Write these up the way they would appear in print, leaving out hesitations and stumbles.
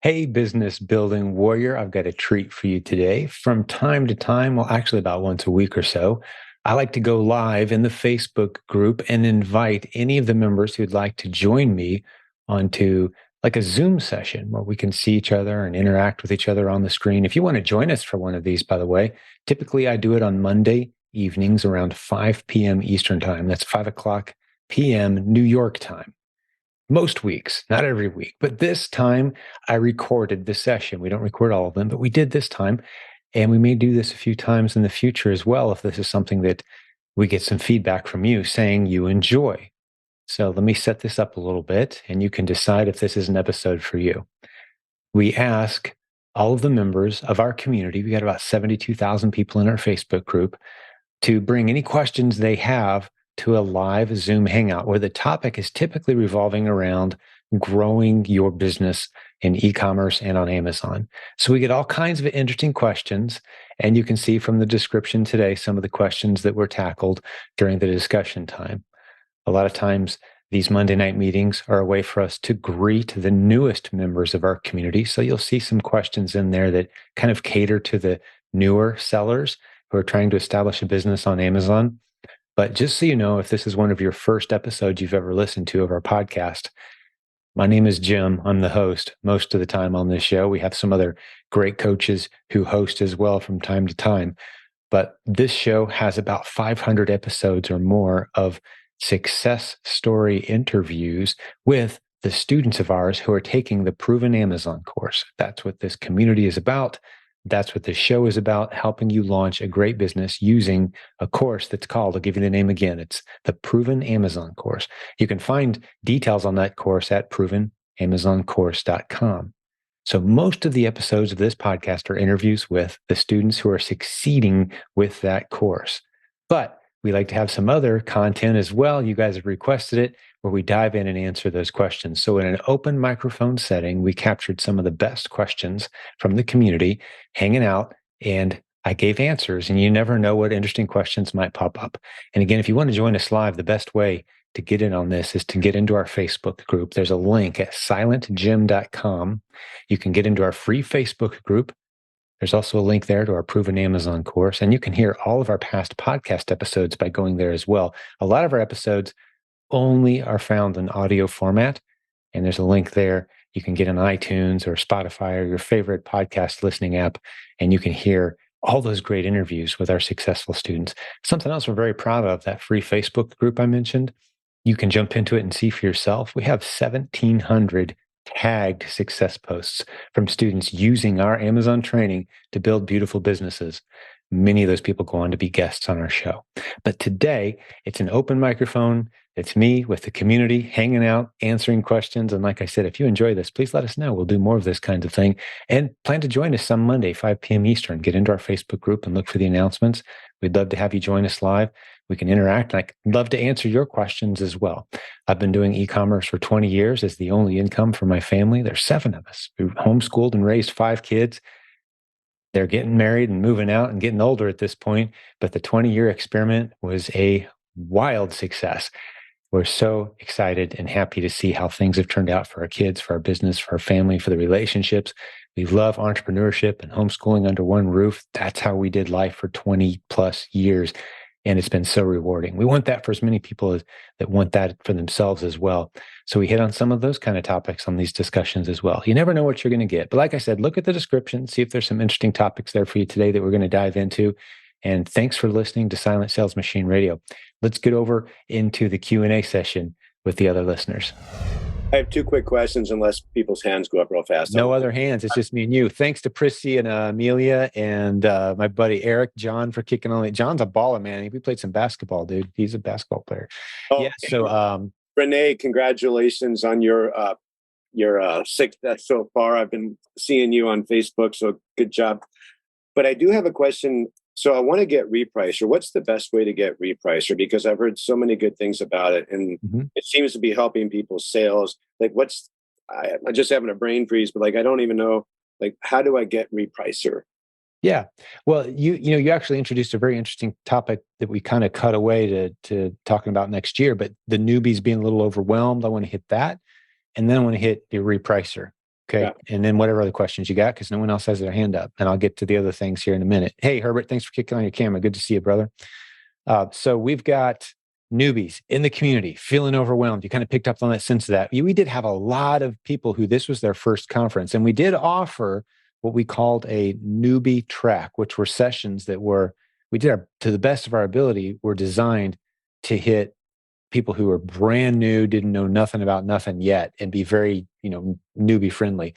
Hey, business building warrior, I've got a treat for you today. From time to time, well, actually about once a week or so, I like to go live in the Facebook group and invite any of the members who'd like to join me onto like a Zoom session where we can see each other and interact with each other on the screen. If you want to join us for one of these, by the way, typically I do it on Monday evenings around 5 p.m. Eastern time. That's 5 o'clock p.m. New York time. Most weeks, not every week, but this time I recorded the session. We don't record all of them, but we did this time. And we may do this a few times in the future as well if this is something that we get some feedback from you saying you enjoy. So let me set this up a little bit and you can decide if this is an episode for you. We ask all of the members of our community, we got about 72,000 people in our Facebook group, to bring any questions they have to a live Zoom hangout where the topic is typically revolving around growing your business in e-commerce and on Amazon. So we get all kinds of interesting questions, and you can see from the description today some of the questions that were tackled during the discussion time. A lot of times, these Monday night meetings are a way for us to greet the newest members of our community. So you'll see some questions in there that kind of cater to the newer sellers who are trying to establish a business on Amazon. But just so you know, if this is one of your first episodes you've ever listened to of our podcast, my name is Jim. I'm the host most of the time on this show. We have some other great coaches who host as well from time to time. But this show has about 500 episodes or more of success story interviews with the students of ours who are taking the Proven Amazon course. That's what this community is about. That's what this show is about, helping you launch a great business using a course that's called, I'll give you the name again, it's the Proven Amazon course. You can find details on that course at provenamazoncourse.com. So most of the episodes of this podcast are interviews with the students who are succeeding with that course. But we like to have some other content as well. You guys have requested it, where we dive in and answer those questions. So in an open microphone setting, we captured some of the best questions from the community hanging out, and I gave answers, and you never know what interesting questions might pop up. And again, if you want to join us live, the best way to get in on this is to get into our Facebook group. There's a link at silentjimdotcom. You can get into our free Facebook group. There's also a link there to our Proven Amazon course, and you can hear all of our past podcast episodes by going there as well. A lot of our episodes only are found in audio format, and there's a link there. You can get on iTunes or Spotify or your favorite podcast listening app, and you can hear all those great interviews with our successful students. Something else we're very proud of, that free Facebook group I mentioned, you can jump into it and see for yourself. We have 1,700 tagged success posts from students using our Amazon training to build beautiful businesses. Many of those people go on to be guests on our show. But today, it's an open microphone. It's me with the community hanging out, answering questions. And like I said, if you enjoy this, please let us know. We'll do more of this kind of thing. And plan to join us some Monday, 5 p.m. Eastern. Get into our Facebook group and look for the announcements. We'd love to have you join us live. We can interact. And I'd love to answer your questions as well. I've been doing e-commerce for 20 years as the only income for my family. There's 7 of us. We homeschooled and raised 5 kids. They're getting married and moving out and getting older at this point. But the 20-year experiment was a wild success. We're so excited and happy to see how things have turned out for our kids, for our business, for our family, for the relationships. We love entrepreneurship and homeschooling under one roof. That's how we did life for 20 plus years. And it's been so rewarding. We want that for as many people that want that for themselves as well. So we hit on some of those kind of topics on these discussions as well. You never know what you're going to get. But like I said, look at the description, see if there's some interesting topics there for you today that we're going to dive into. And thanks for listening to Silent Sales Machine Radio. Let's get over into the Q&A session with the other listeners. I have 2 quick questions, unless people's hands go up real fast. No other hands. It's just me and you. Thanks to Prissy and Amelia and my buddy Eric, John, for kicking on it. John's a baller, man. We played some basketball, dude. He's a basketball player. Oh, yeah. So, Renee, congratulations on your success so far. I've been seeing you on Facebook, so good job. But I do have a question. So I want to get Repricer. What's the best way to get Repricer? Because I've heard so many good things about it, and it seems to be helping people's sales. Like, I'm just having a brain freeze, but like, I don't even know, like, how do I get Repricer? Yeah. Well, you actually introduced a very interesting topic that we kind of cut away to talking about next year, but the newbies being a little overwhelmed. I want to hit that. And then I want to hit your Repricer. Okay. Yeah. And then whatever other questions you got, because no one else has their hand up. And I'll get to the other things here in a minute. Hey, Herbert, thanks for kicking on your camera. Good to see you, brother. So we've got newbies in the community feeling overwhelmed. You kind of picked up on that sense of that. We did have a lot of people who this was their first conference. And we did offer what we called a newbie track, which were sessions that to the best of our ability, were designed to hit people who are brand new, didn't know nothing about nothing yet, and be very, newbie friendly.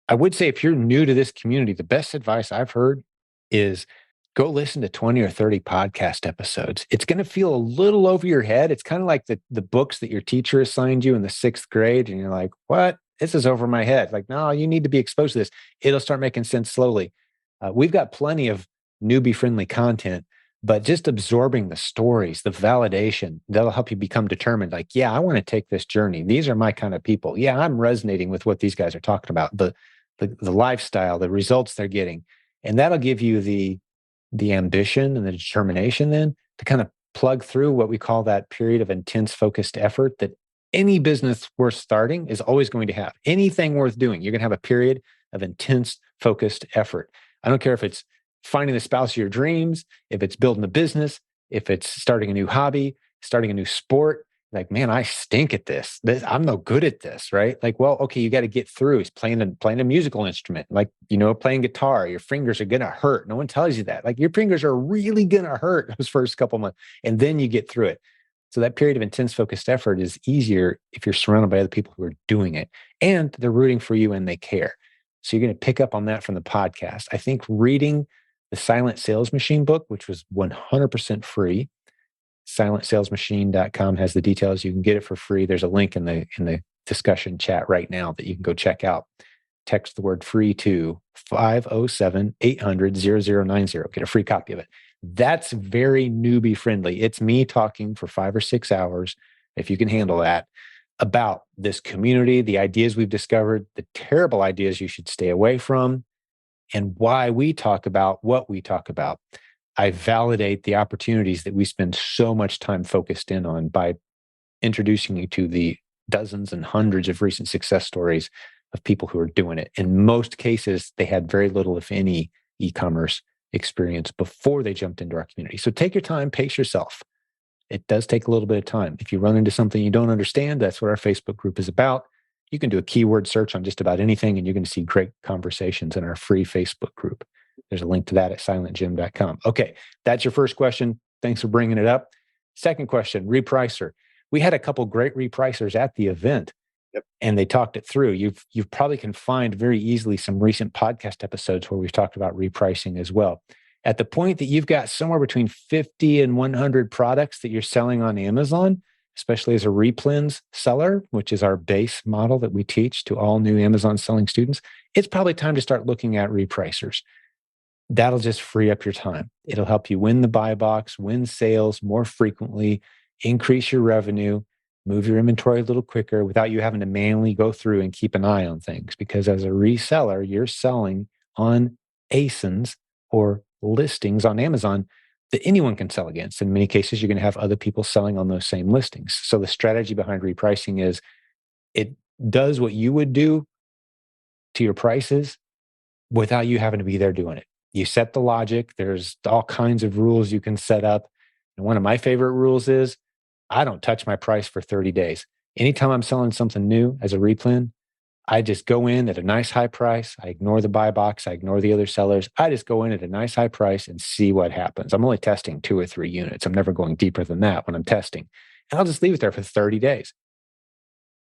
I would say if you're new to this community, the best advice I've heard is go listen to 20 or 30 podcast episodes. It's going to feel a little over your head. It's kind of like the books that your teacher assigned you in the 6th grade. And you're like, what? This is over my head. Like, no, you need to be exposed to this. It'll start making sense slowly. We've got plenty of newbie friendly content, but just absorbing the stories, the validation, that'll help you become determined. Like, yeah, I want to take this journey. These are my kind of people. Yeah, I'm resonating with what these guys are talking about, the lifestyle, the results they're getting. And that'll give you the ambition and the determination then to kind of plug through what we call that period of intense focused effort that any business worth starting is always going to have. Anything worth doing, you're going to have a period of intense focused effort. I don't care if it's finding the spouse of your dreams, if it's building a business, if it's starting a new hobby, starting a new sport. Like, man, I stink at this. I'm no good at this, right? Like, well, okay, you got to get through. He's playing a musical instrument, like, playing guitar. Your fingers are going to hurt. No one tells you that. Like, your fingers are really going to hurt those first couple months, and then you get through it. So that period of intense focused effort is easier if you're surrounded by other people who are doing it, and they're rooting for you and they care. So you're going to pick up on that from the podcast. I think reading the Silent Sales Machine book, which was 100% free, silentsalesmachine.com has the details. You can get it for free. There's a link in the discussion chat right now that you can go check out. Text the word free to 507-800-0090. Get a free copy of it. That's very newbie friendly. It's me talking for 5 or 6 hours, if you can handle that, about this community, the ideas we've discovered, the terrible ideas you should stay away from, and why we talk about what we talk about. I validate the opportunities that we spend so much time focused in on by introducing you to the dozens and hundreds of recent success stories of people who are doing it. In most cases, they had very little, if any, e-commerce experience before they jumped into our community. So take your time, pace yourself. It does take a little bit of time. If you run into something you don't understand, that's what our Facebook group is about. You can do a keyword search on just about anything, and you're going to see great conversations in our free Facebook group. There's a link to that at silentjimdotcom. Okay, that's your first question. Thanks for bringing it up. Second question, repricer. We had a couple great repricers at the event, and they talked it through. You probably can find very easily some recent podcast episodes where we've talked about repricing as well. At the point that you've got somewhere between 50 and 100 products that you're selling on Amazon, especially as a Replens seller, which is our base model that we teach to all new Amazon selling students, it's probably time to start looking at repricers. That'll just free up your time. It'll help you win the buy box, win sales more frequently, increase your revenue, move your inventory a little quicker without you having to manually go through and keep an eye on things. Because as a reseller, you're selling on ASINs or listings on Amazon that anyone can sell against. In many cases, you're going to have other people selling on those same listings. So the strategy behind repricing is it does what you would do to your prices without you having to be there doing it. You set the logic. There's all kinds of rules you can set up. And one of my favorite rules is I don't touch my price for 30 days. Anytime I'm selling something new as a replen, I just go in at a nice high price. I ignore the buy box. I ignore the other sellers. I just go in at a nice high price and see what happens. I'm only testing 2 or 3 units. I'm never going deeper than that when I'm testing. And I'll just leave it there for 30 days.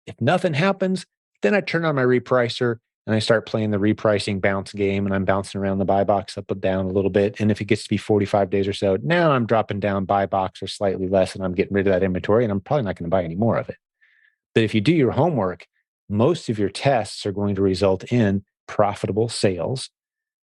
If nothing happens, then I turn on my repricer and I start playing the repricing bounce game, and I'm bouncing around the buy box up and down a little bit. And if it gets to be 45 days or so, now I'm dropping down buy box or slightly less, and I'm getting rid of that inventory, and I'm probably not going to buy any more of it. But if you do your homework, most of your tests are going to result in profitable sales.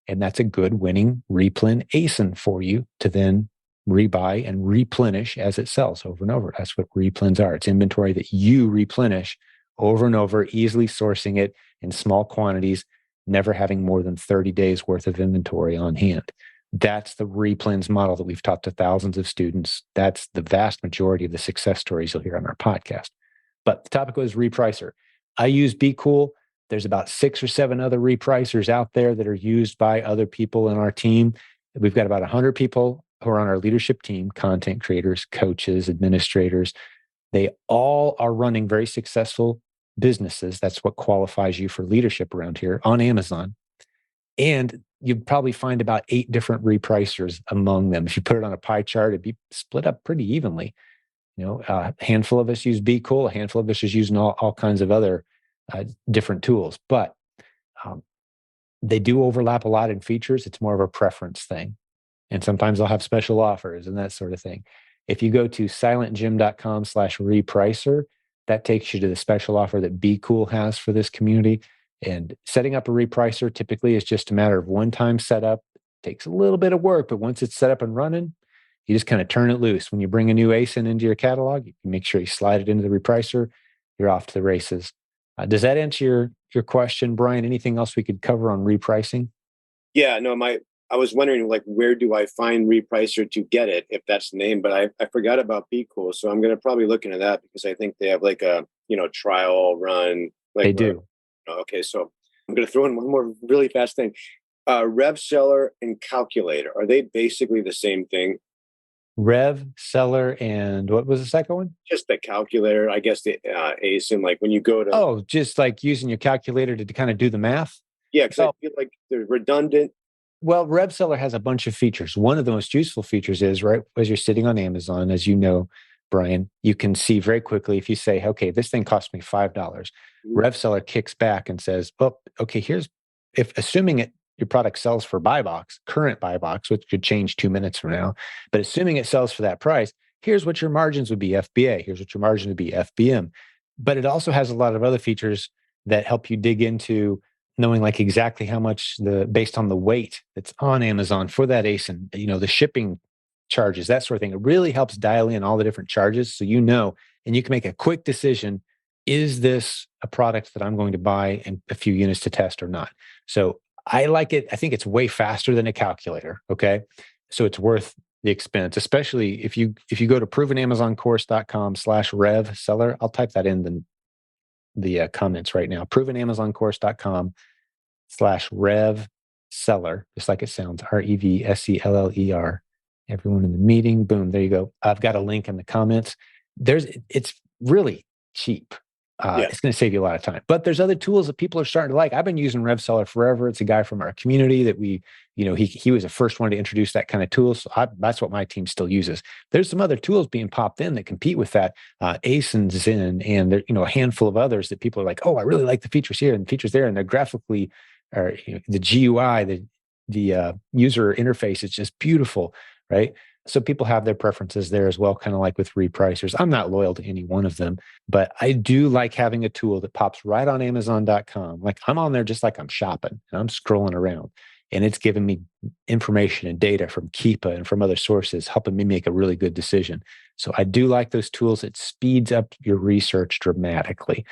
And that's a good winning replen ASIN for you to then rebuy and replenish as it sells over and over. That's what replens are. It's inventory that you replenish over and over, easily sourcing it in small quantities, never having more than 30 days worth of inventory on hand. That's the replens model that we've taught to thousands of students. That's the vast majority of the success stories you'll hear on our podcast. But the topic was repricer. I use Be Cool. There's about 6 or 7 other repricers out there that are used by other people in our team. We've got about 100 people who are on our leadership team, content creators, coaches, administrators. They all are running very successful businesses. That's what qualifies you for leadership around here on Amazon. And you'd probably find about 8 different repricers among them. If you put it on a pie chart, it'd be split up pretty evenly. A handful of us use Be Cool, a handful of us is using all kinds of other different tools, but they do overlap a lot in features. It's more of a preference thing. And sometimes they'll have special offers and that sort of thing. If you go to silentjim.com/repricer, that takes you to the special offer that Be Cool has for this community. And setting up a repricer typically is just a matter of one-time setup. Takes a little bit of work, but once it's set up and running, you just kind of turn it loose. When you bring a new ASIN into your catalog, you can make sure you slide it into the repricer. You're off to the races. Does that answer your question, Brian? Anything else we could cover on repricing? Yeah, no, I was wondering, like, where do I find repricer to get it, if that's the name, but I forgot about Be Cool. So I'm going to probably look into that because I think they have like a, trial run. Like They do. Okay. So I'm going to throw in one more really fast thing. Rev Seller and Calculator, are they basically the same thing? Rev, Seller, and what was the second one? Just the calculator, I guess the ASIN, like when you go to. Oh, just like using your calculator to kind of do the math? Yeah, because I feel like they're redundant. Well, RevSeller has a bunch of features. One of the most useful features is, right, as you're sitting on Amazon, as you know, Brian, you can see very quickly if you say, okay, this thing cost me $5. RevSeller kicks back and says, oh, okay, assuming your product sells for buy box, current buy box, which could change 2 minutes from now, but assuming it sells for that price, here's what your margins would be FBA. Here's what your margin would be FBM. But it also has a lot of other features that help you dig into knowing like exactly how much based on the weight that's on Amazon for that ASIN, the shipping charges, that sort of thing. It really helps dial in all the different charges. So, and you can make a quick decision. Is this a product that I'm going to buy and a few units to test or not? So I like it. I think it's way faster than a calculator. Okay. So it's worth the expense, especially if you go to provenamazoncourse.com/rev seller. I'll type that in the comments right now. provenamazoncourse.com/rev seller, just like it sounds, REVSELLER. Everyone in the meeting, boom, there you go. I've got a link in the comments. It's really cheap. It's going to save you a lot of time. But there's other tools that people are starting to like. I've been using RevSeller forever. It's a guy from our community that he was the first one to introduce that kind of tool. So that's what my team still uses. There's some other tools being popped in that compete with that. ASIN's in, and there, a handful of others that people are like, oh, I really like the features here and the features there, and they're graphically, or the GUI, the user interface is just beautiful, right? So people have their preferences there as well, kind of like with repricers. I'm not loyal to any one of them, but I do like having a tool that pops right on Amazon.com. Like I'm on there just like I'm shopping and I'm scrolling around, and it's giving me information and data from Keepa and from other sources, helping me make a really good decision. So I do like those tools. It speeds up your research dramatically,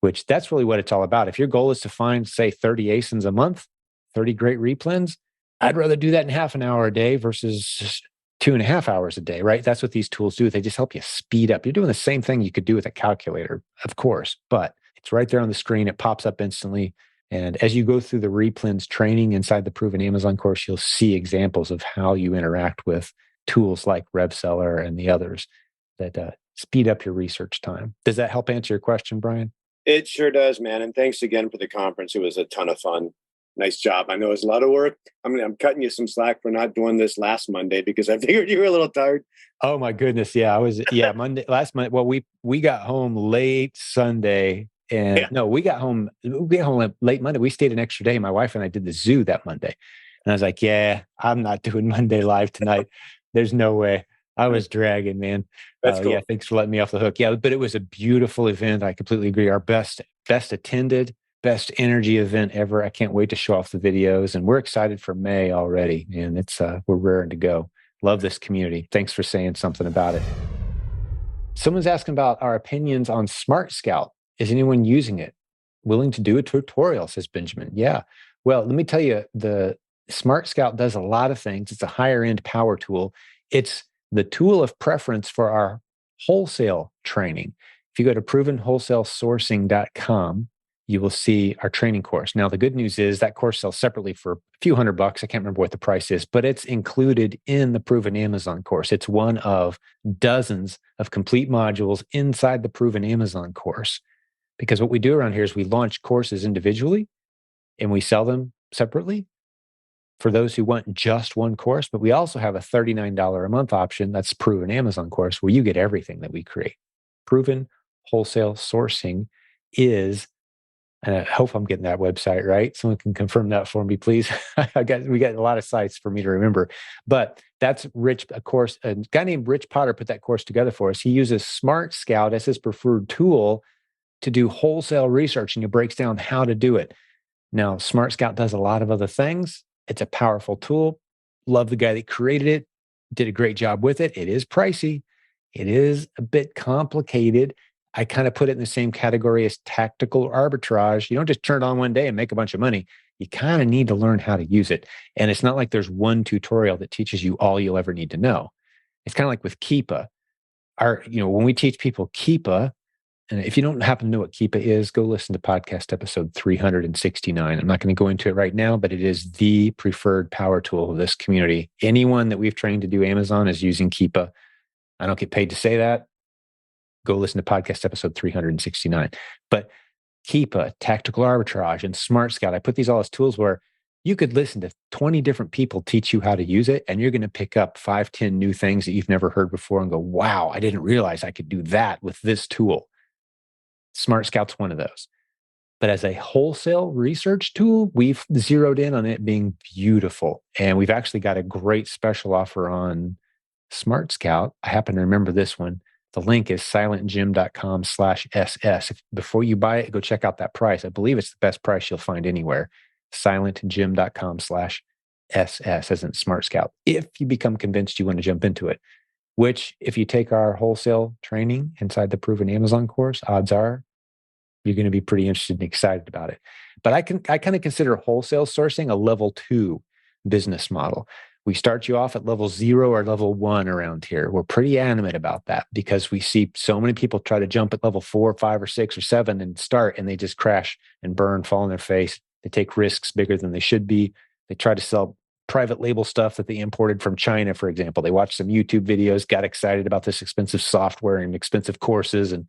which that's really what it's all about. If your goal is to find, say, 30 ASINs a month, 30 great replens, I'd rather do that in half an hour a day versus 2.5 hours a day, right? That's what these tools do. They just help you speed up. You're doing the same thing you could do with a calculator, of course, but it's right there on the screen. It pops up instantly. And as you go through the Replens training inside the Proven Amazon course, you'll see examples of how you interact with tools like RevSeller and the others that speed up your research time. Does that help answer your question, Brian? It sure does, man. And thanks again for the conference. It was a ton of fun. Nice job. I know it was a lot of work. I'm cutting you some slack for not doing this last Monday because I figured you were a little tired. Oh my goodness. Yeah, last Monday. Well, we got home late Sunday, and no, we got home late Monday. We stayed an extra day. My wife and I did the zoo that Monday. And I was like, yeah, I'm not doing Monday live tonight. There's no way. I was dragging, man. That's cool. Yeah, thanks for letting me off the hook. Yeah, but it was a beautiful event. I completely agree. Our best attended, best energy event ever. I can't wait to show off the videos, and we're excited for May already. And it's we're raring to go. Love this community. Thanks for saying something about it. Someone's asking about our opinions on Smart Scout. Is anyone using it? Willing to do a tutorial, says Benjamin. Yeah. Well, let me tell you, the Smart Scout does a lot of things. It's a higher end power tool. It's the tool of preference for our wholesale training. If you go to provenwholesalesourcing.com, you will see our training course. Now, the good news is that course sells separately for a few $100. I can't remember what the price is, but it's included in the Proven Amazon course. It's one of dozens of complete modules inside the Proven Amazon course. Because what we do around here is we launch courses individually and we sell them separately for those who want just one course. But we also have a $39 a month option that's Proven Amazon course where you get everything that we create. Proven wholesale sourcing is, and I hope I'm getting that website right. Someone can confirm that for me, please. We got a lot of sites for me to remember, but that's Rich. A guy named Rich Potter put that course together for us. He uses Smart Scout as his preferred tool to do wholesale research, and he breaks down how to do it. Now, Smart Scout does a lot of other things. It's a powerful tool. Love the guy that created it. Did a great job with it. It is pricey. It is a bit complicated. I kind of put it in the same category as tactical arbitrage. You don't just turn it on one day and make a bunch of money. You kind of need to learn how to use it. And it's not like there's one tutorial that teaches you all you'll ever need to know. It's kind of like with Keepa. When we teach people Keepa, and if you don't happen to know what Keepa is, go listen to podcast episode 369. I'm not going to go into it right now, but it is the preferred power tool of this community. Anyone that we've trained to do Amazon is using Keepa. I don't get paid to say that. Go listen to podcast episode 369. But Keepa, tactical arbitrage, and Smart Scout, I put these all as tools where you could listen to 20 different people teach you how to use it, and you're going to pick up 5, 10 new things that you've never heard before and go, wow, I didn't realize I could do that with this tool. Smart Scout's one of those. But as a wholesale research tool, we've zeroed in on it being beautiful. And we've actually got a great special offer on Smart Scout. I happen to remember this one. The link is silentjimdotcom/SS. Before you buy it, go check out that price. I believe it's the best price you'll find anywhere. silentjim.com/SS as in Smart Scout. If you become convinced you want to jump into it, which if you take our wholesale training inside the Proven Amazon course, odds are you're going to be pretty interested and excited about it. But I kind of consider wholesale sourcing a level 2 business model. We start you off at level 0 or level 1 around here. We're pretty animate about that because we see so many people try to jump at level 4, 5, or 6, or 7 and start, and they just crash and burn, fall on their face. They take risks bigger than they should be. They try to sell private label stuff that they imported from China, for example. They watched some YouTube videos, got excited about this expensive software and expensive courses, and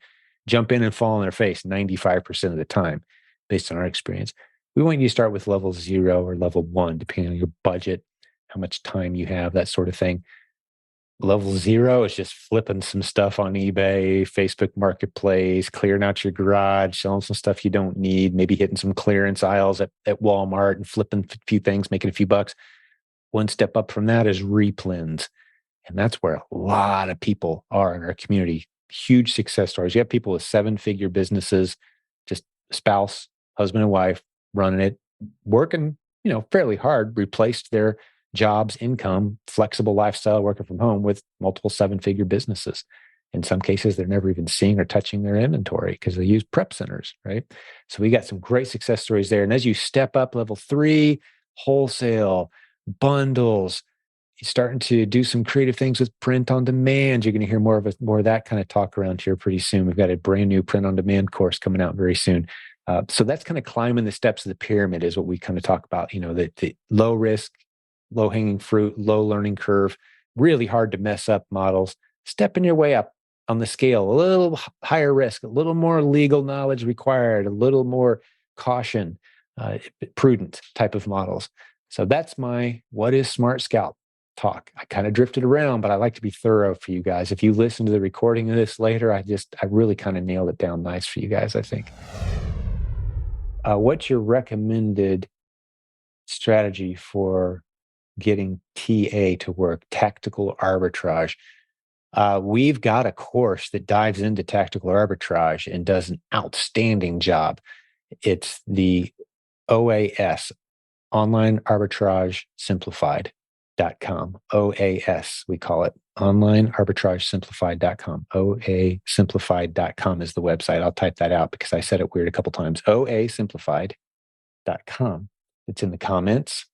jump in and fall on their face 95% of the time, based on our experience. We want you to start with level 0 or level 1, depending on your budget, how much time you have, that sort of thing. Level 0 is just flipping some stuff on eBay, Facebook Marketplace, clearing out your garage, selling some stuff you don't need, maybe hitting some clearance aisles at Walmart and flipping a few things, making a few bucks. One step up from that is replens. And that's where a lot of people are in our community. Huge success stories. You have people with 7-figure businesses, just spouse, husband and wife running it, working, fairly hard, replaced their jobs, income, flexible lifestyle, working from home with multiple 7-figure businesses. In some cases, they're never even seeing or touching their inventory because they use prep centers, right? So we got some great success stories there. And as you step up level 3, wholesale, bundles, you're starting to do some creative things with print on demand. You're going to hear more of that kind of talk around here pretty soon. We've got a brand new print on demand course coming out very soon. So that's kind of climbing the steps of the pyramid is what we kind of talk about. The low risk, low hanging fruit, low learning curve, really hard to mess up models, stepping your way up on the scale, a little higher risk, a little more legal knowledge required, a little more caution, prudent type of models. So that's my what is Smart Scout talk. I kind of drifted around, but I like to be thorough for you guys. If you listen to the recording of this later, I really kind of nailed it down nice for you guys, I think. What's your recommended strategy for getting TA to work, tactical arbitrage? We've got a course that dives into tactical arbitrage and does an outstanding job. It's the OAS, Online Arbitrage Simplified.com. OAS, we call it. Online Arbitrage Simplified.com. OASimplified.com is the website. I'll type that out because I said it weird a couple times. OASimplified.com. It's in the comments.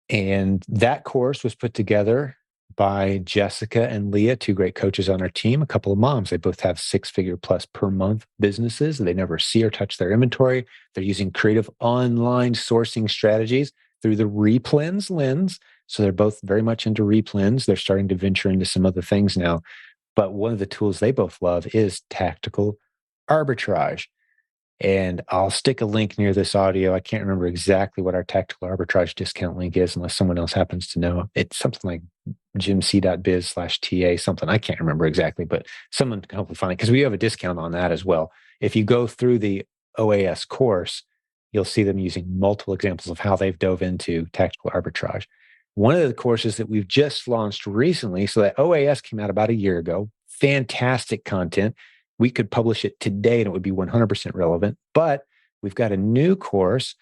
And that course was put together by Jessica and Leah, two great coaches on our team, a couple of moms. They both have 6-figure plus per month businesses. They never see or touch their inventory. They're using creative online sourcing strategies through the Replens lens. So they're both very much into Replens. They're starting to venture into some other things now. But one of the tools they both love is tactical arbitrage. And I'll stick a link near this audio. I can't remember exactly what our tactical arbitrage discount link is unless someone else happens to know. It's something like jimc.biz/TA something. I can't remember exactly, but someone can hopefully find it because we have a discount on that as well. If you go through the OAS course, you'll see them using multiple examples of how they've dove into tactical arbitrage. One of the courses that we've just launched recently, so that OAS came out about a year ago, fantastic content. We could publish it today and it would be 100% relevant. But we've got a new course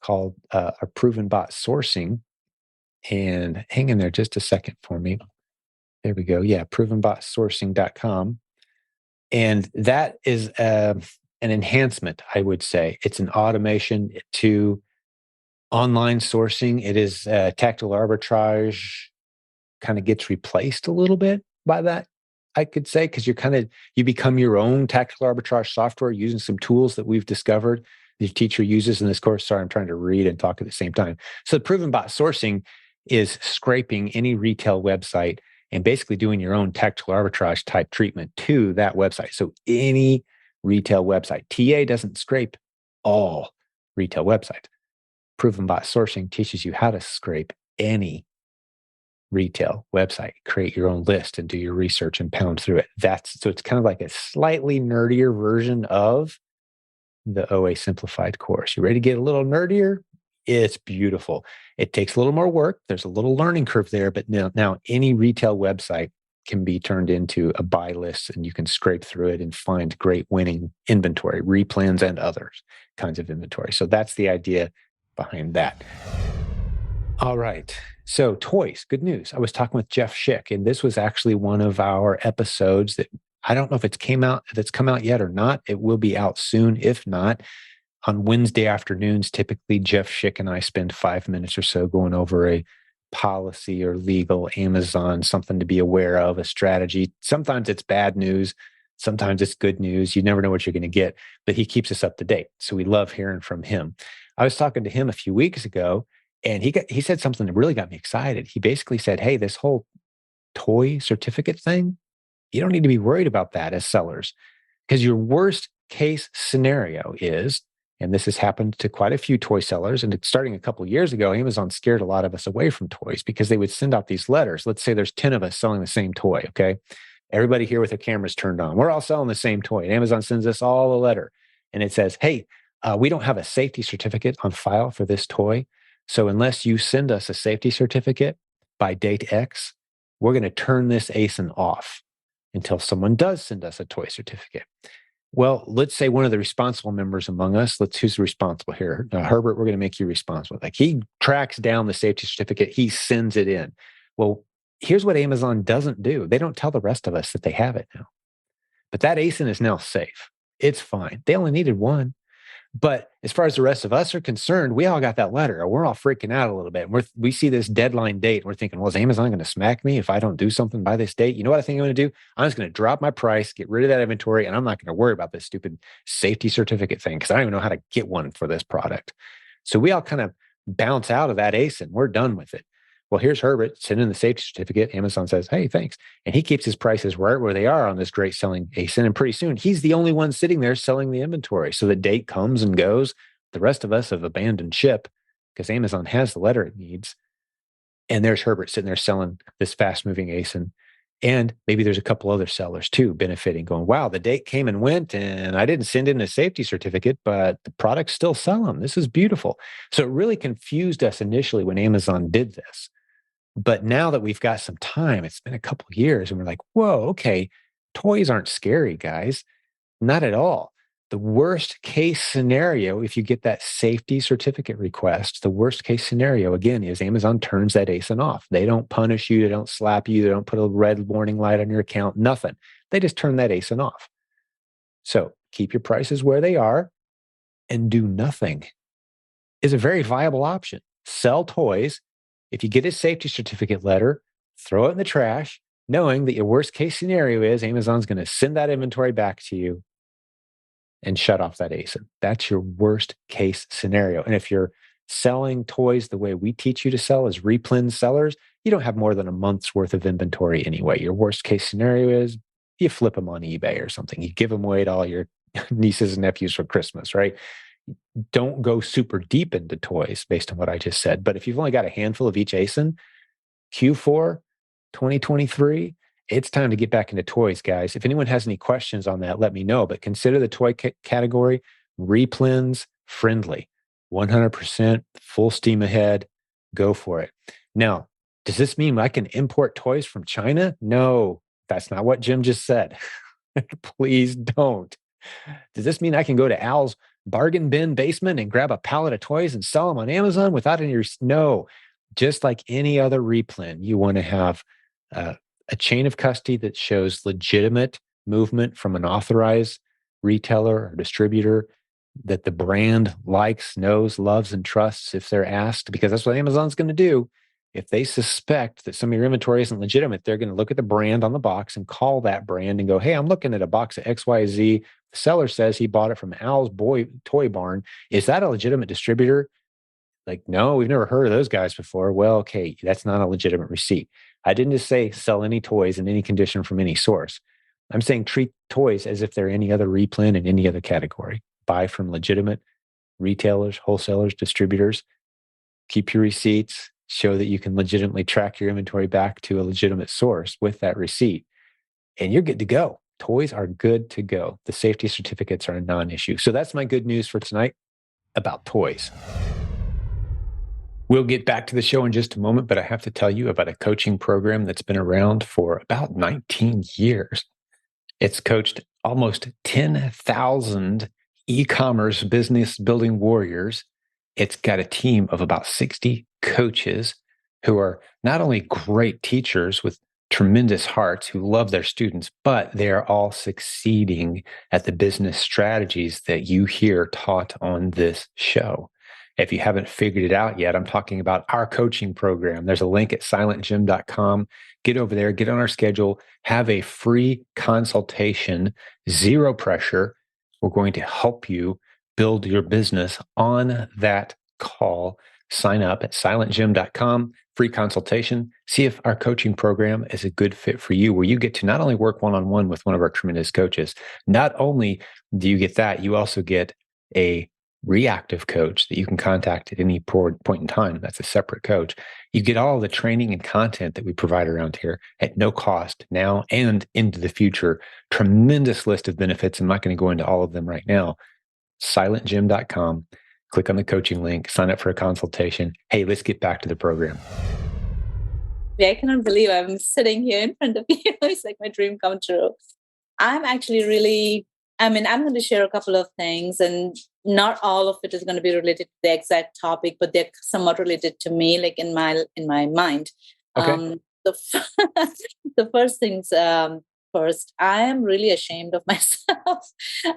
called our Proven Bot Sourcing. And hang in there just a second for me. There we go. Yeah, provenbotsourcing.com. And that is an enhancement, I would say. It's an automation to online sourcing. It is tactical arbitrage kind of gets replaced a little bit by that, I could say, because you become your own tactical arbitrage software using some tools that we've discovered the teacher uses in this course. Sorry, I'm trying to read and talk at the same time. So the Proven Bot Sourcing is scraping any retail website and basically doing your own tactical arbitrage type treatment to that website. So any retail website, TA doesn't scrape all retail websites. Proven Bot Sourcing teaches you how to scrape any retail website, create your own list and do your research and pound through it. So it's kind of like a slightly nerdier version of the OA Simplified course. You ready to get a little nerdier? It's beautiful. It takes a little more work. There's a little learning curve there, but now any retail website can be turned into a buy list and you can scrape through it and find great winning inventory, replens and others kinds of inventory. So that's the idea behind that. All right. So toys, good news. I was talking with Jeff Schick, and this was actually one of our episodes that I don't know if it's come out yet or not. It will be out soon. If not, on Wednesday afternoons, typically Jeff Schick and I spend 5 minutes or so going over a policy or legal Amazon, something to be aware of, a strategy. Sometimes it's bad news. Sometimes it's good news. You never know what you're going to get, but he keeps us up to date. So we love hearing from him. I was talking to him a few weeks ago, and he said something that really got me excited. He basically said, hey, this whole toy certificate thing, you don't need to be worried about that as sellers, because your worst case scenario is, and this has happened to quite a few toy sellers, and starting a couple of years ago, Amazon scared a lot of us away from toys because they would send out these letters. Let's say there's 10 of us selling the same toy, okay? Everybody here with their cameras turned on. We're all selling the same toy. And Amazon sends us all a letter, and it says, hey, we don't have a safety certificate on file for this toy. So unless you send us a safety certificate by date X, we're going to turn this ASIN off until someone does send us a toy certificate. Well, let's say one of the responsible members among us, who's responsible here? Herbert, we're going to make you responsible. Like, he tracks down the safety certificate, he sends it in. Well, here's what Amazon doesn't do. They don't tell the rest of us that they have it now. But that ASIN is now safe. It's fine. They only needed one. But as far as the rest of us are concerned, we all got that letter, or we're all freaking out a little bit. We see this deadline date, and we're thinking, well, is Amazon going to smack me if I don't do something by this date? You know what I think I'm going to do? I'm just going to drop my price, get rid of that inventory, and I'm not going to worry about this stupid safety certificate thing because I don't even know how to get one for this product. So we all kind of bounce out of that ASIN. We're done with it. Well, here's Herbert sending the safety certificate. Amazon says, hey, thanks. And he keeps his prices right where they are on this great selling ASIN. And pretty soon, he's the only one sitting there selling the inventory. So the date comes and goes. The rest of us have abandoned ship because Amazon has the letter it needs. And there's Herbert sitting there selling this fast-moving ASIN. And maybe there's a couple other sellers too benefiting, going, wow, the date came and went, and I didn't send in a safety certificate, but the product's still selling. This is beautiful. So it really confused us initially when Amazon did this. But now that we've got some time, it's been a couple of years, and we're like, whoa, okay, toys aren't scary, guys. Not at all. The worst case scenario, if you get that safety certificate request, the worst case scenario, again, is Amazon turns that ASIN off. They don't punish you. They don't slap you. They don't put a red warning light on your account, nothing. They just turn that ASIN off. So keep your prices where they are and do nothing is a very viable option. Sell toys. If you get a safety certificate letter, throw it in the trash, knowing that your worst case scenario is Amazon's going to send that inventory back to you and shut off that ASIN. That's your worst case scenario. And if you're selling toys the way we teach you to sell as Replen sellers, you don't have more than a month's worth of inventory anyway. Your worst case scenario is you flip them on eBay or something. You give them away to all your nieces and nephews for Christmas, right? Don't go super deep into toys based on what I just said. But if you've only got a handful of each ASIN, Q4 2023, it's time to get back into toys, guys. If anyone has any questions on that, let me know. But consider the toy category Replen's friendly, 100% full steam ahead. Go for it. Now, does this mean I can import toys from China? No, that's not what Jim just said. Please don't. Does this mean I can go to Al's bargain bin basement and grab a pallet of toys and sell them on Amazon without any? No, just like any other Replen, you want to have a chain of custody that shows legitimate movement from an authorized retailer or distributor that the brand likes, knows, loves, and trusts if they're asked, because that's what Amazon's going to do. If they suspect that some of your inventory isn't legitimate, they're going to look at the brand on the box and call that brand and go, hey, I'm looking at a box of XYZ. The seller says he bought it from Al's Toy Barn. Is that a legitimate distributor? Like, no, we've never heard of those guys before. Well, okay, that's not a legitimate receipt. I didn't just say sell any toys in any condition from any source. I'm saying treat toys as if they're any other Replen in any other category. Buy from legitimate retailers, wholesalers, distributors. Keep your receipts. Show that you can legitimately track your inventory back to a legitimate source with that receipt. And you're good to go. Toys are good to go. The safety certificates are a non-issue. So that's my good news for tonight about toys. We'll get back to the show in just a moment, but I have to tell you about a coaching program that's been around for about 19 years. It's coached almost 10,000 e-commerce business building warriors. It's got a team of about 60 coaches who are not only great teachers with tremendous hearts who love their students, but they're all succeeding at the business strategies that you hear taught on this show. If you haven't figured it out yet, I'm talking about our coaching program. There's a link at silentjimdotcom. Get over there, get on our schedule, have a free consultation, zero pressure. We're going to help you build your business on that call. Sign up at silentjim.com, free consultation. See if our coaching program is a good fit for you, where you get to not only work one-on-one with one of our tremendous coaches, not only do you get that, you also get a reactive coach that you can contact at any point in time. That's a separate coach. You get all the training and content that we provide around here at no cost now and into the future. Tremendous list of benefits. I'm not going to go into all of them right now. silentjim.com. Click on the coaching link, sign up for a consultation. Hey, let's get back to the program. I cannot believe I'm sitting here in front of you. It's like my dream come true. I'm actually I'm going to share a couple of things, and not all of it is going to be related to the exact topic, but they're somewhat related to me, like in my mind. Okay. The first things first, I am really ashamed of myself.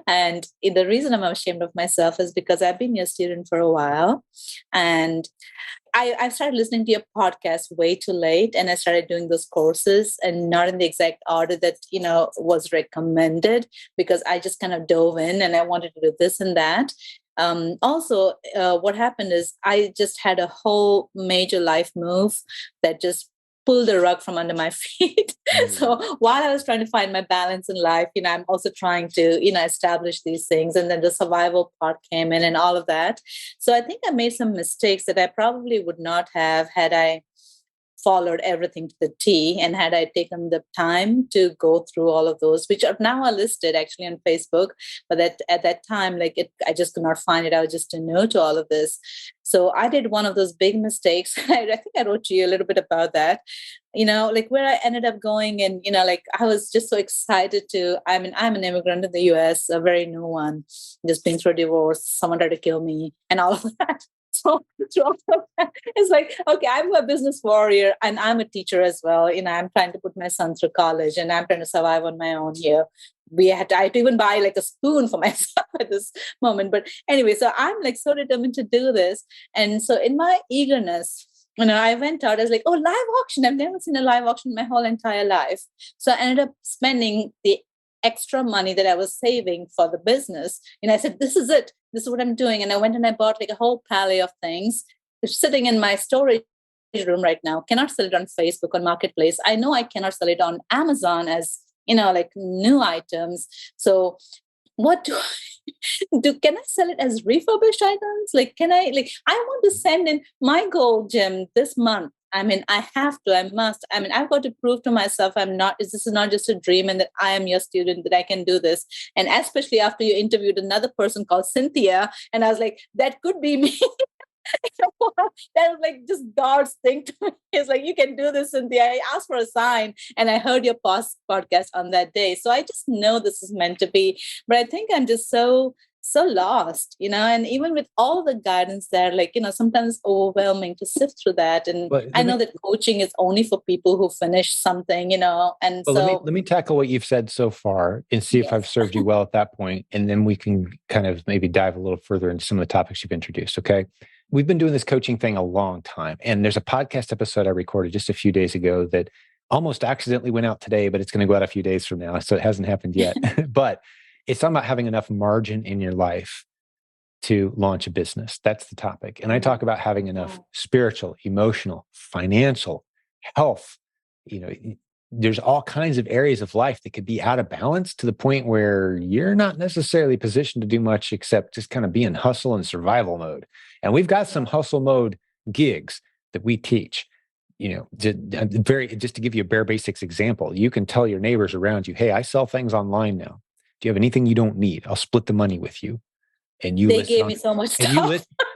And the reason I'm ashamed of myself is because I've been your student for a while. And I started listening to your podcast way too late, and I started doing those courses and not in the exact order that, was recommended, because I just kind of dove in and I wanted to do this and that. Also, what happened is I just had a whole major life move that just pulled the rug from under my feet. So while I was trying to find my balance in life, I'm also trying to, establish these things. And then the survival part came in and all of that. So I think I made some mistakes that I probably would not have had I followed everything to the T, and had I taken the time to go through all of those, which are now listed actually on Facebook, but at that time, I just could not find it. I was just new to all of this. So I did one of those big mistakes. I think I wrote to you a little bit about that, where I ended up going, and, I was just so excited I'm an immigrant in the US, a very new one, just been through a divorce, someone tried to kill me and all of that. So it's like, okay, I'm a business warrior and I'm a teacher as well. I'm trying to put my son through college and I'm trying to survive on my own here. I had to even buy a spoon for myself at this moment. But anyway, so I'm so determined to do this. And so in my eagerness I went out, I was like, oh, live auction. I've never seen a live auction in my whole entire life. So I ended up spending the extra money that I was saving for the business. And I said, this is it. This is what I'm doing. And I went and I bought like a whole pallet of things. It's sitting in my storage room right now. Cannot sell it on Facebook or Marketplace. I know I cannot sell it on Amazon as, like new items. So what do I do? Can I sell it as refurbished items? Like, can I, I want to send in my goal, Jim, this month. I mean, I have to, I must. I mean, I've got to prove to myself this is not just a dream and that I am your student, that I can do this. And especially after you interviewed another person called Cynthia. And I was like, that could be me. That was like just God's thing to me. It's like, you can do this, Cynthia. I asked for a sign and I heard your podcast on that day. So I just know this is meant to be. But I think I'm just so lost, and even with all the guidance there, sometimes overwhelming to sift through that. And I know that coaching is only for people who finish something, and well, so let me tackle what you've said so far and see if I've served you well at that point. And then we can kind of maybe dive a little further into some of the topics you've introduced. Okay. We've been doing this coaching thing a long time. And there's a podcast episode I recorded just a few days ago that almost accidentally went out today, but it's going to go out a few days from now. So it hasn't happened yet. But it's talking about having enough margin in your life to launch a business. That's the topic. And I talk about having enough spiritual, emotional, financial, health. There's all kinds of areas of life that could be out of balance to the point where you're not necessarily positioned to do much except just kind of be in hustle and survival mode. And we've got some hustle mode gigs that we teach. Just to give you a bare basics example, you can tell your neighbors around you, hey, I sell things online now. Do you have anything you don't need? I'll split the money with you. And they gave me so much stuff. And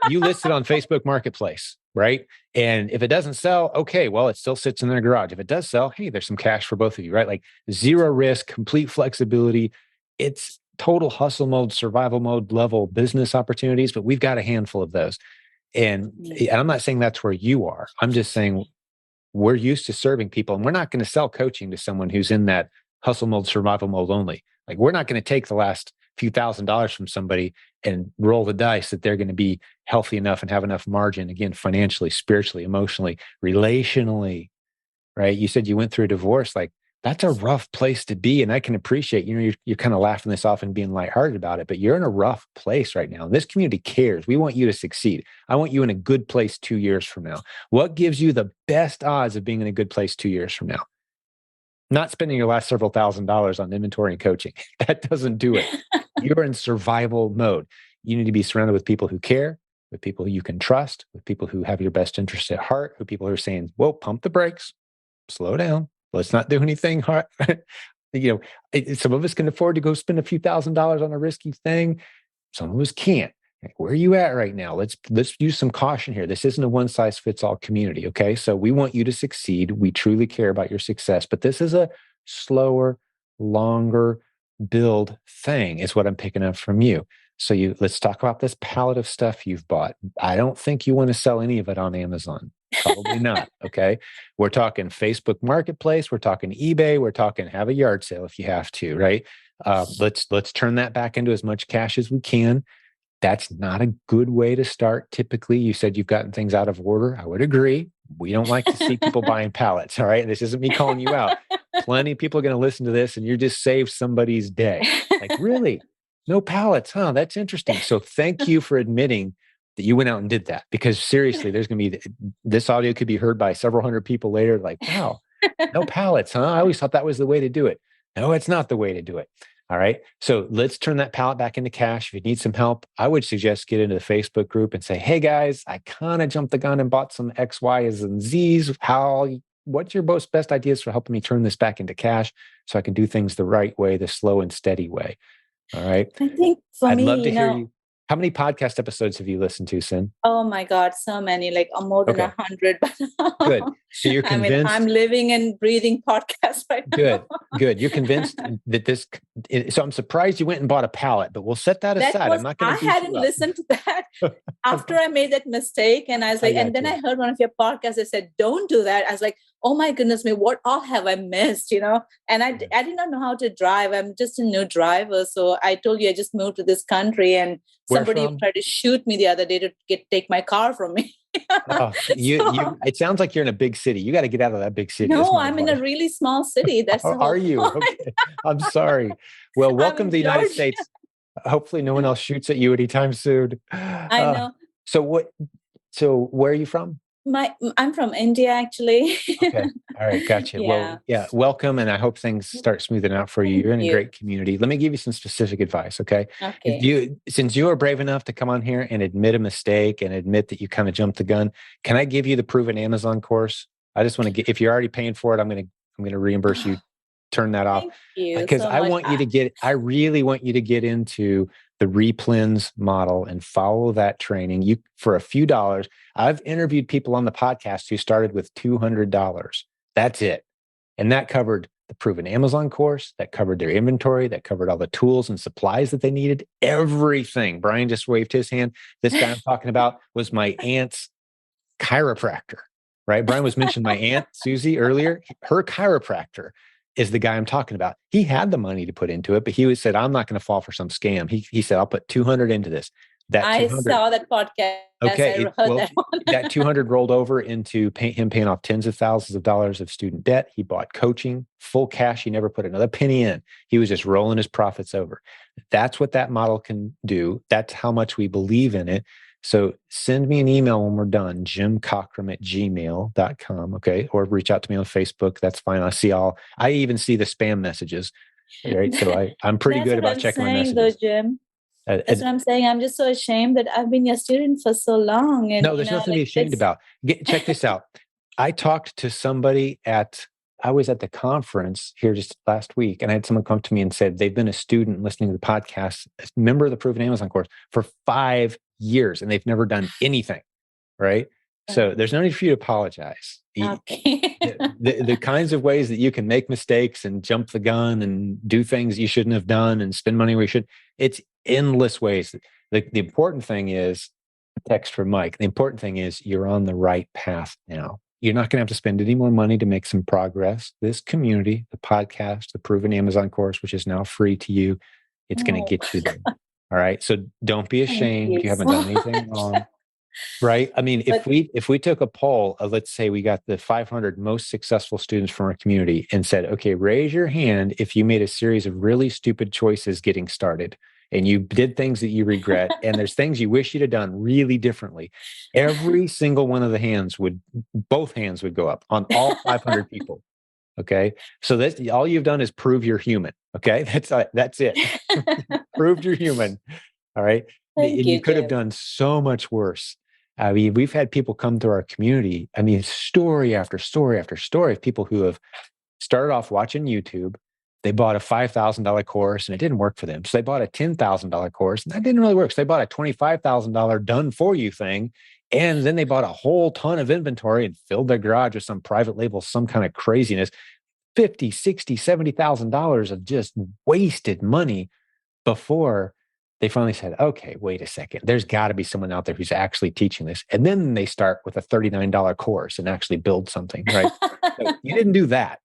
you list it on Facebook Marketplace, right? And if it doesn't sell, okay, well, it still sits in their garage. If it does sell, hey, there's some cash for both of you, right? Like zero risk, complete flexibility. It's total hustle mode, survival mode level business opportunities, but we've got a handful of those. And I'm not saying that's where you are. I'm just saying we're used to serving people, and we're not going to sell coaching to someone who's in that hustle mode, survival mode only. Like we're not going to take the last few $1,000s from somebody and roll the dice that they're going to be healthy enough and have enough margin, again, financially, spiritually, emotionally, relationally, right? You said you went through a divorce. Like that's a rough place to be. And I can appreciate, you're kind of laughing this off and being lighthearted about it, but you're in a rough place right now. And this community cares. We want you to succeed. I want you in a good place 2 years from now. What gives you the best odds of being in a good place 2 years from now? Not spending your last several $1,000s on inventory and coaching. That doesn't do it. You're in survival mode. You need to be surrounded with people who care, with people who you can trust, with people who have your best interest at heart, with people who are saying, whoa, pump the brakes, slow down. Let's not do anything hard. Some of us can afford to go spend a few $1,000s on a risky thing. Some of us can't. Where are you at right now? Let's use some caution here. This isn't a one size fits all community. Okay. So we want you to succeed. We truly care about your success, but this is a slower, longer build thing is what I'm picking up from you. So let's talk about this palette of stuff you've bought. I don't think you want to sell any of it on Amazon. Probably not. Okay. We're talking Facebook Marketplace. We're talking eBay. We're talking have a yard sale if you have to, right? Let's turn that back into as much cash as we can. That's not a good way to start. Typically, you said you've gotten things out of order. I would agree. We don't like to see people buying pallets. All right. This isn't me calling you out. Plenty of people are going to listen to this and you just saved somebody's day. Like, really? No pallets, huh? That's interesting. So thank you for admitting that you went out and did that, because seriously, there's going to be, this audio could be heard by several hundred people later. Like, wow, no pallets, huh? I always thought that was the way to do it. No, it's not the way to do it. All right. So let's turn that pallet back into cash. If you need some help, I would suggest get into the Facebook group and say, hey guys, I kind of jumped the gun and bought some X, Y's, and Z's. What's your best ideas for helping me turn this back into cash so I can do things the right way, the slow and steady way? All right. I think for I'd me, love to hear you. How many podcast episodes have you listened to, Sin? Oh my God, so many, like more than 100. Good. So you're convinced. I'm living and breathing podcasts right now. Good. You're convinced that this. So I'm surprised you went and bought a pallet, but we'll set that aside. I'm not going to. I hadn't listened to that after I made that mistake, and I was like, and then I heard one of your podcasts that said, "Don't do that." I was like, oh my goodness me, what all have I missed? And I did not know how to drive. I'm just a new driver, so I told you I just moved to this country, and somebody tried to shoot me the other day to take my car from me. Oh, it sounds like you're in a big city. You got to get out of that big city. No, I'm in a really small city. That's the whole Are you? point. Okay. I'm sorry. Well, welcome to the United Georgia. States. Hopefully no one else shoots at you anytime soon. I know. So where are you from? I'm from India, actually. Okay. All right. Gotcha. Yeah. Well, yeah, welcome. And I hope things start smoothing out for you. Thank You're in a you. great community. Let me give you some specific advice. Okay. Okay. Since you are brave enough to come on here and admit a mistake and admit that you kind of jumped the gun, can I give you the proven Amazon course? I just want to get, if you're already paying for it, I'm going to reimburse you. Turn that off Thank you because so I much. want you to get, I really want you to get into the Replens model and follow that training. You, for a few dollars, I've interviewed people on the podcast who started with $200. That's it. And that covered the proven Amazon course, that covered their inventory, that covered all the tools and supplies that they needed, everything. Brian just waved his hand. This guy I'm talking about was my aunt's chiropractor, right? Brian was mentioning my aunt, Susie, earlier. Her chiropractor is the guy I'm talking about. He had the money to put into it, but he said, I'm not going to fall for some scam. He said, I'll put 200 into this. I saw that podcast. Okay. I heard that one. That 200 rolled over into him paying off tens of thousands of dollars of student debt. He bought coaching, full cash. He never put another penny in. He was just rolling his profits over. That's what that model can do. That's how much we believe in it. So send me an email when we're done, jimcockram@gmail.com. Okay. Or reach out to me on Facebook. That's fine. I even see the spam messages. Right. So I'm pretty good about checking my messages. Though, Jim. That's what I'm saying. I'm just so ashamed that I've been your student for so long. And no, there's nothing to be ashamed about. Check this out. I talked to somebody I was at the conference here just last week, and I had someone come to me and said they've been a student listening to the podcast, a member of the Proven Amazon course for 5 years, and they've never done anything. Right. So there's no need for you to apologize. Okay. the kinds of ways that you can make mistakes and jump the gun and do things you shouldn't have done and spend money where you should, it's endless ways. The important thing is, text from Mike, the important thing is you're on the right path now. You're not going to have to spend any more money to make some progress. This community, the podcast, the Proven Amazon course, which is now free to you, it's going to get you there. All right. So don't be ashamed. You haven't done anything wrong. Right. I mean, if we took a poll of, let's say we got the 500 most successful students from our community and said, okay, raise your hand if you made a series of really stupid choices getting started and you did things that you regret and there's things you wish you'd have done really differently. Every single one of the both hands would go up on all 500 people. Okay. So that's all you've done is prove you're human. Okay. That's it. Proved you're human. All right. You could have done so much worse. I mean, we've had people come through our community. I mean, story after story after story of people who have started off watching YouTube. They bought a $5,000 course and it didn't work for them. So they bought a $10,000 course and that didn't really work. So they bought a $25,000 done for you thing. And then they bought a whole ton of inventory and filled their garage with some private label, some kind of craziness, $50,000, $60,000, $70,000 of just wasted money before they finally said, okay, wait a second. There's got to be someone out there who's actually teaching this. And then they start with a $39 course and actually build something, right? So you didn't do that.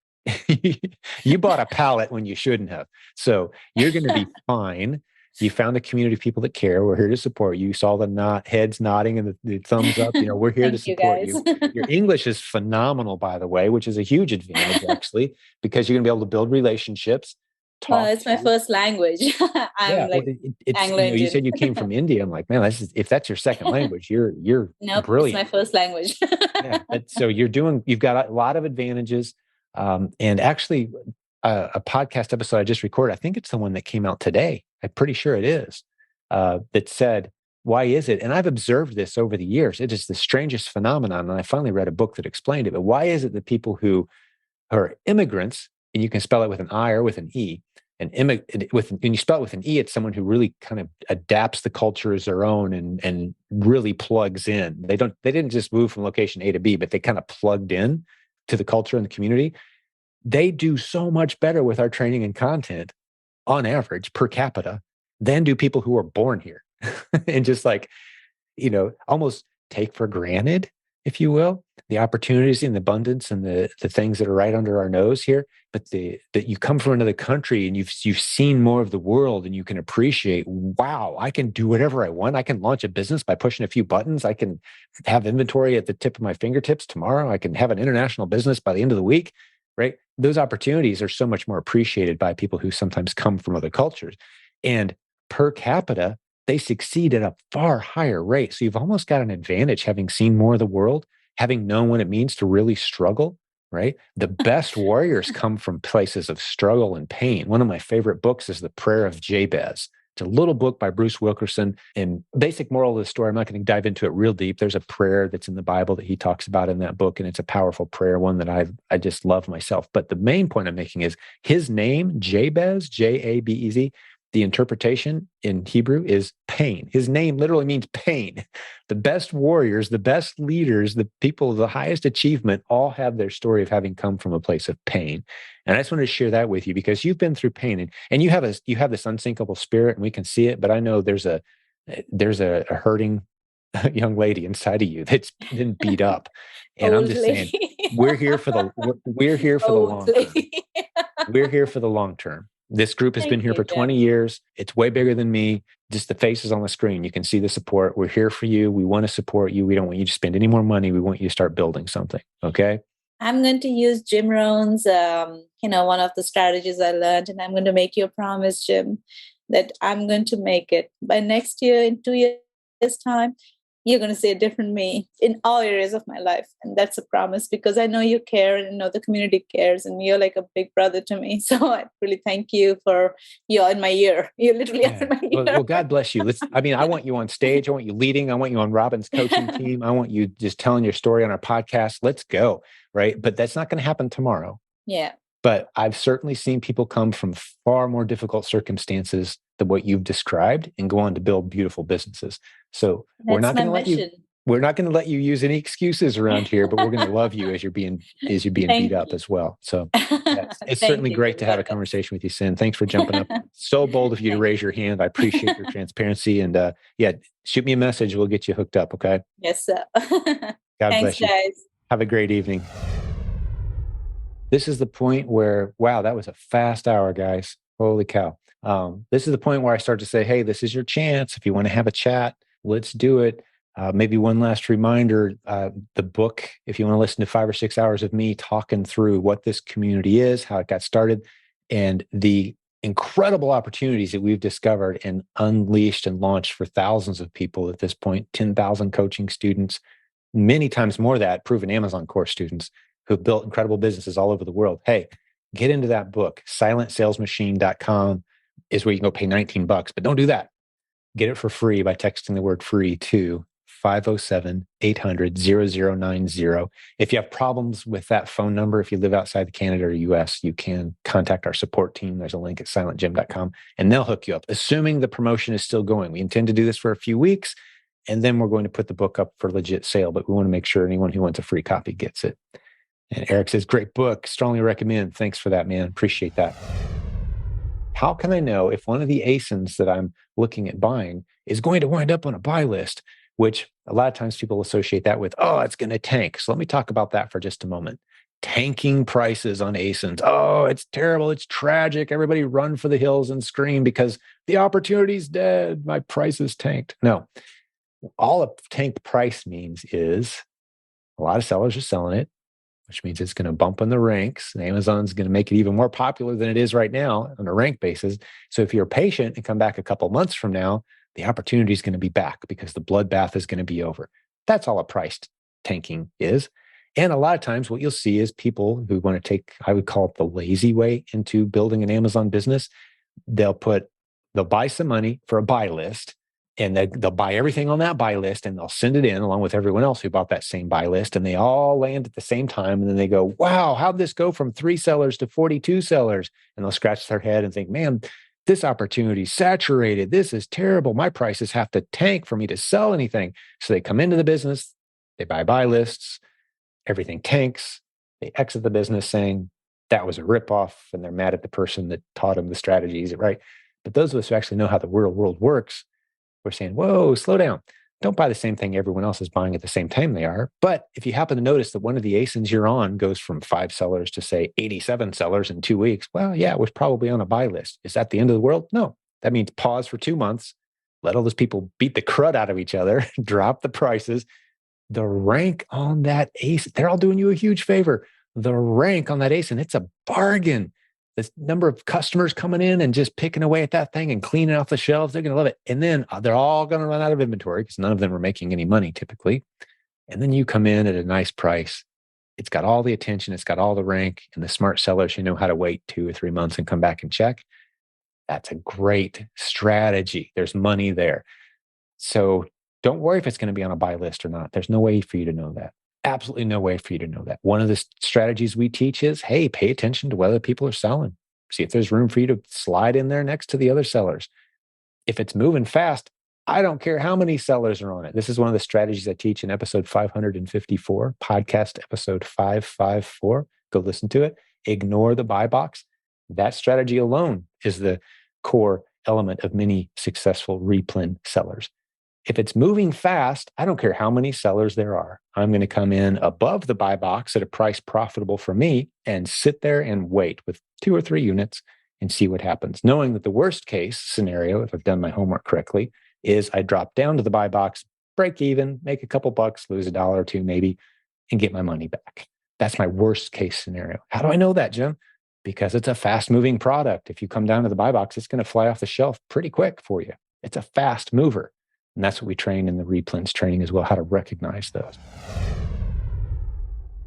You bought a pallet when you shouldn't have. So you're going to be fine. You found a community of people that care. We're here to support you. You saw the heads nodding and the thumbs up. We're here to support you. Your English is phenomenal, by the way, which is a huge advantage, actually, because you're going to be able to build relationships. It's my first language. You said you came from India. I'm like, man, if that's your second language, you're nope, brilliant. It's my first language. So you've got a lot of advantages. And actually, a podcast episode I just recorded, I think it's the one that came out today. I'm pretty sure it is, that said, why is it? And I've observed this over the years. It is the strangest phenomenon. And I finally read a book that explained it. But why is it that people who are immigrants, and you can spell it with an I or with an E, and when you spell it with an E, it's someone who really kind of adapts the culture as their own and really plugs in. They didn't just move from location A to B, but they kind of plugged in to the culture and the community. They do so much better with our training and content on average per capita than do people who are born here and just almost take for granted, if you will, the opportunities and the abundance and the things that are right under our nose here, but that you come from another country and you've seen more of the world and you can appreciate, wow, I can do whatever I want. I can launch a business by pushing a few buttons. I can have inventory at the tip of my fingertips tomorrow. I can have an international business by the end of the week, right? Those opportunities are so much more appreciated by people who sometimes come from other cultures. And per capita, they succeed at a far higher rate. So you've almost got an advantage having seen more of the world, having known what it means to really struggle, right? The best warriors come from places of struggle and pain. One of my favorite books is The Prayer of Jabez. It's a little book by Bruce Wilkerson. And basic moral of the story, I'm not going to dive into it real deep. There's a prayer that's in the Bible that he talks about in that book, and it's a powerful prayer, one that I just love myself. But the main point I'm making is his name, Jabez, Jabez, the interpretation in Hebrew is pain. His name literally means pain. The best warriors, the best leaders, the people of the highest achievement all have their story of having come from a place of pain. And I just wanted to share that with you because you've been through pain and you have this unsinkable spirit and we can see it, but I know there's a hurting young lady inside of you that's been beat up. And I'm just saying, we're here for the long term. We're here for the long term. This group has been here for 20 years. It's way bigger than me. Just the faces on the screen. You can see the support. We're here for you. We want to support you. We don't want you to spend any more money. We want you to start building something. Okay. I'm going to use Jim Rohn's, one of the strategies I learned, and I'm going to make you a promise, Jim, that I'm going to make it by next year, in 2 years' time. You're going to see a different me in all areas of my life. And that's a promise because I know you care and I know the community cares and you're like a big brother to me. So I really thank you you're in my ear. You're literally in my ear. Well, God bless you. I want you on stage. I want you leading. I want you on Robin's coaching team. I want you just telling your story on our podcast. Let's go. Right. But that's not going to happen tomorrow. Yeah. But I've certainly seen people come from far more difficult circumstances than what you've described and go on to build beautiful businesses. So we're not going to let you use any excuses around here, but we're going to love you as you're being beat up as well. So it's certainly great to have a conversation with you, Sin. Thanks for jumping up. So bold of you to raise your hand. I appreciate your transparency. And shoot me a message. We'll get you hooked up. Okay. Yes, sir. God bless you. Guys. Have a great evening. This is the point where, wow, that was a fast hour, guys. Holy cow. This is the point where I start to say, hey, this is your chance. If you want to have a chat, let's do it. Maybe one last reminder, the book, if you want to listen to 5 or 6 hours of me talking through what this community is, how it got started, and the incredible opportunities that we've discovered and unleashed and launched for thousands of people at this point, 10,000 coaching students, many times more that, proven Amazon course students who've built incredible businesses all over the world. Hey, get into that book. silentsalesmachine.com is where you can go pay $19, but don't do that. Get it for free by texting the word free to 507-800-0090. If you have problems with that phone number, if you live outside of Canada or US, you can contact our support team. There's a link at silentjim.com and they'll hook you up, assuming the promotion is still going. We intend to do this for a few weeks and then we're going to put the book up for legit sale, but we want to make sure anyone who wants a free copy gets it. And Eric says, great book. Strongly recommend. Thanks for that, man. Appreciate that. How can I know if one of the ASINs that I'm looking at buying is going to wind up on a buy list, which a lot of times people associate that with, oh, it's going to tank. So let me talk about that for just a moment. Tanking prices on ASINs. Oh, it's terrible. It's tragic. Everybody run for the hills and scream because the opportunity's dead. My price is tanked. No, all a tanked price means is a lot of sellers are selling it, which means it's going to bump in the ranks. And Amazon's going to make it even more popular than it is right now on a rank basis. So if you're patient and come back a couple months from now, the opportunity is going to be back because the bloodbath is going to be over. That's all a price tanking is. And a lot of times what you'll see is people who want to take, I would call it the lazy way into building an Amazon business. They'll buy some money for a buy list. And they'll buy everything on that buy list and they'll send it in along with everyone else who bought that same buy list. And they all land at the same time. And then they go, wow, how'd this go from 3 sellers to 42 sellers? And they'll scratch their head and think, man, this opportunity is saturated. This is terrible. My prices have to tank for me to sell anything. So they come into the business, they buy lists, everything tanks. They exit the business saying that was a ripoff. And they're mad at the person that taught them the strategies, right? But those of us who actually know how the world works, we're saying, whoa, slow down. Don't buy the same thing everyone else is buying at the same time they are. But if you happen to notice that one of the ASINs you're on goes from 5 sellers to say 87 sellers in 2 weeks, well, yeah, it was probably on a buy list. Is that the end of the world? No. That means pause for 2 months, let all those people beat the crud out of each other, drop the prices. The rank on that ASIN, they're all doing you a huge favor. The rank on that ASIN, it's a bargain. The number of customers coming in and just picking away at that thing and cleaning off the shelves, they're going to love it. And then they're all going to run out of inventory because none of them are making any money typically. And then you come in at a nice price. It's got all the attention, it's got all the rank, and the smart sellers who know how to wait 2 or 3 months and come back and check. That's a great strategy. There's money there. So don't worry if it's going to be on a buy list or not. There's no way for you to know that. Absolutely no way for you to know that. One of the strategies we teach is, hey, pay attention to whether people are selling. See if there's room for you to slide in there next to the other sellers. If it's moving fast, I don't care how many sellers are on it. This is one of the strategies I teach in episode 554, podcast episode 554. Go listen to it. Ignore the buy box. That strategy alone is the core element of many successful Replen sellers. If it's moving fast, I don't care how many sellers there are. I'm going to come in above the buy box at a price profitable for me and sit there and wait with 2 or 3 units and see what happens. Knowing that the worst case scenario, if I've done my homework correctly, is I drop down to the buy box, break even, make a couple bucks, lose $1 or 2 maybe, and get my money back. That's my worst case scenario. How do I know that, Jim? Because it's a fast moving product. If you come down to the buy box, it's going to fly off the shelf pretty quick for you. It's a fast mover. And that's what we train in the Replens training as well, how to recognize those.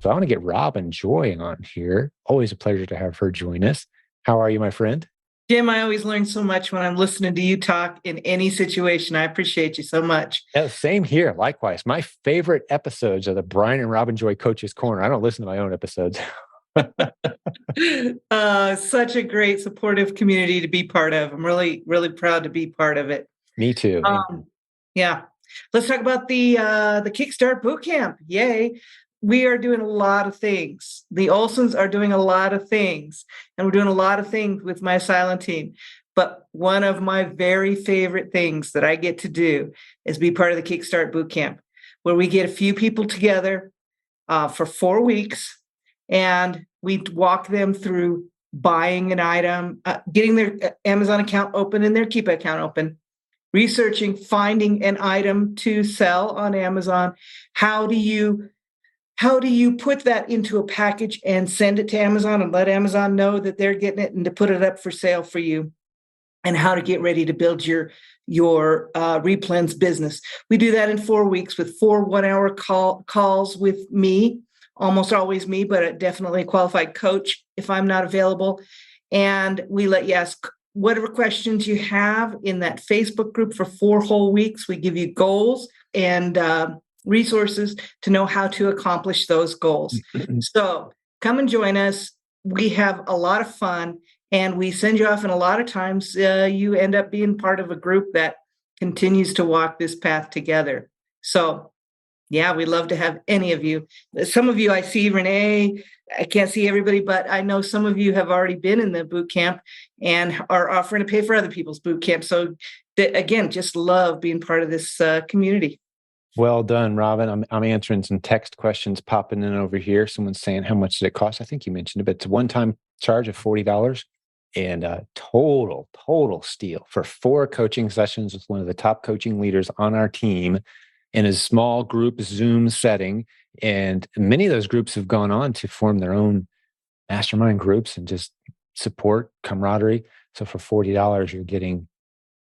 So I want to get Robin Joy on here. Always a pleasure to have her join us. How are you, my friend? Jim, I always learn so much when I'm listening to you talk in any situation. I appreciate you so much. Yeah, same here. Likewise. My favorite episodes are the Brian and Robin Joy Coaches Corner. I don't listen to my own episodes. Such a great supportive community to be part of. I'm really, really proud to be part of it. Me too. Yeah. Let's talk about the Kickstart Bootcamp. Yay. We are doing a lot of things. The Olsons are doing a lot of things, and we're doing a lot of things with my silent team. But one of my very favorite things that I get to do is be part of the Kickstart Bootcamp, where we get a few people together for 4 weeks, and we walk them through buying an item, getting their Amazon account open and their Keepa account open, researching, finding an item to sell on Amazon. How do you put that into a package and send it to Amazon and let Amazon know that they're getting it and to put it up for sale for you, and how to get ready to build your Replens business. We do that in 4 weeks with 4 1-hour calls with me, almost always me, but definitely a qualified coach if I'm not available. And we let you ask whatever questions you have in that Facebook group for 4 whole weeks. We give you goals and resources to know how to accomplish those goals. So come and join us. We have a lot of fun, and we send you off. And a lot of times you end up being part of a group that continues to walk this path together. So yeah, we love to have any of you. Some of you I see, Renee, I can't see everybody, but I know some of you have already been in the boot camp and are offering to pay for other people's boot camp. So again, just love being part of this community. Well done, Robin. I'm answering some text questions popping in over here. Someone's saying, how much did it cost? I think you mentioned it, but it's a one-time charge of $40 and a total steal for 4 coaching sessions with one of the top coaching leaders on our team in a small group Zoom setting. And many of those groups have gone on to form their own mastermind groups and just support camaraderie. So for $40, you're getting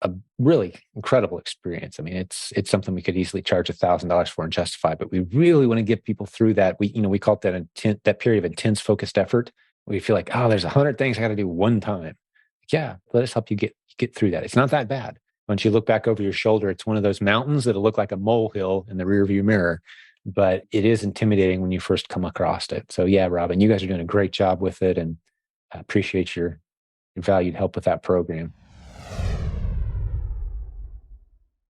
a really incredible experience. I mean, it's something we could easily charge $1,000 for and justify, but we really want to get people through that. We call it that period of intense focused effort. We feel like, oh, there's 100 things I got to do one time. Yeah, let us help you get through that. It's not that bad. Once you look back over your shoulder, it's one of those mountains that'll look like a molehill in the rearview mirror, but it is intimidating when you first come across it. So yeah, Robin, you guys are doing a great job with it, and I appreciate your valued help with that program.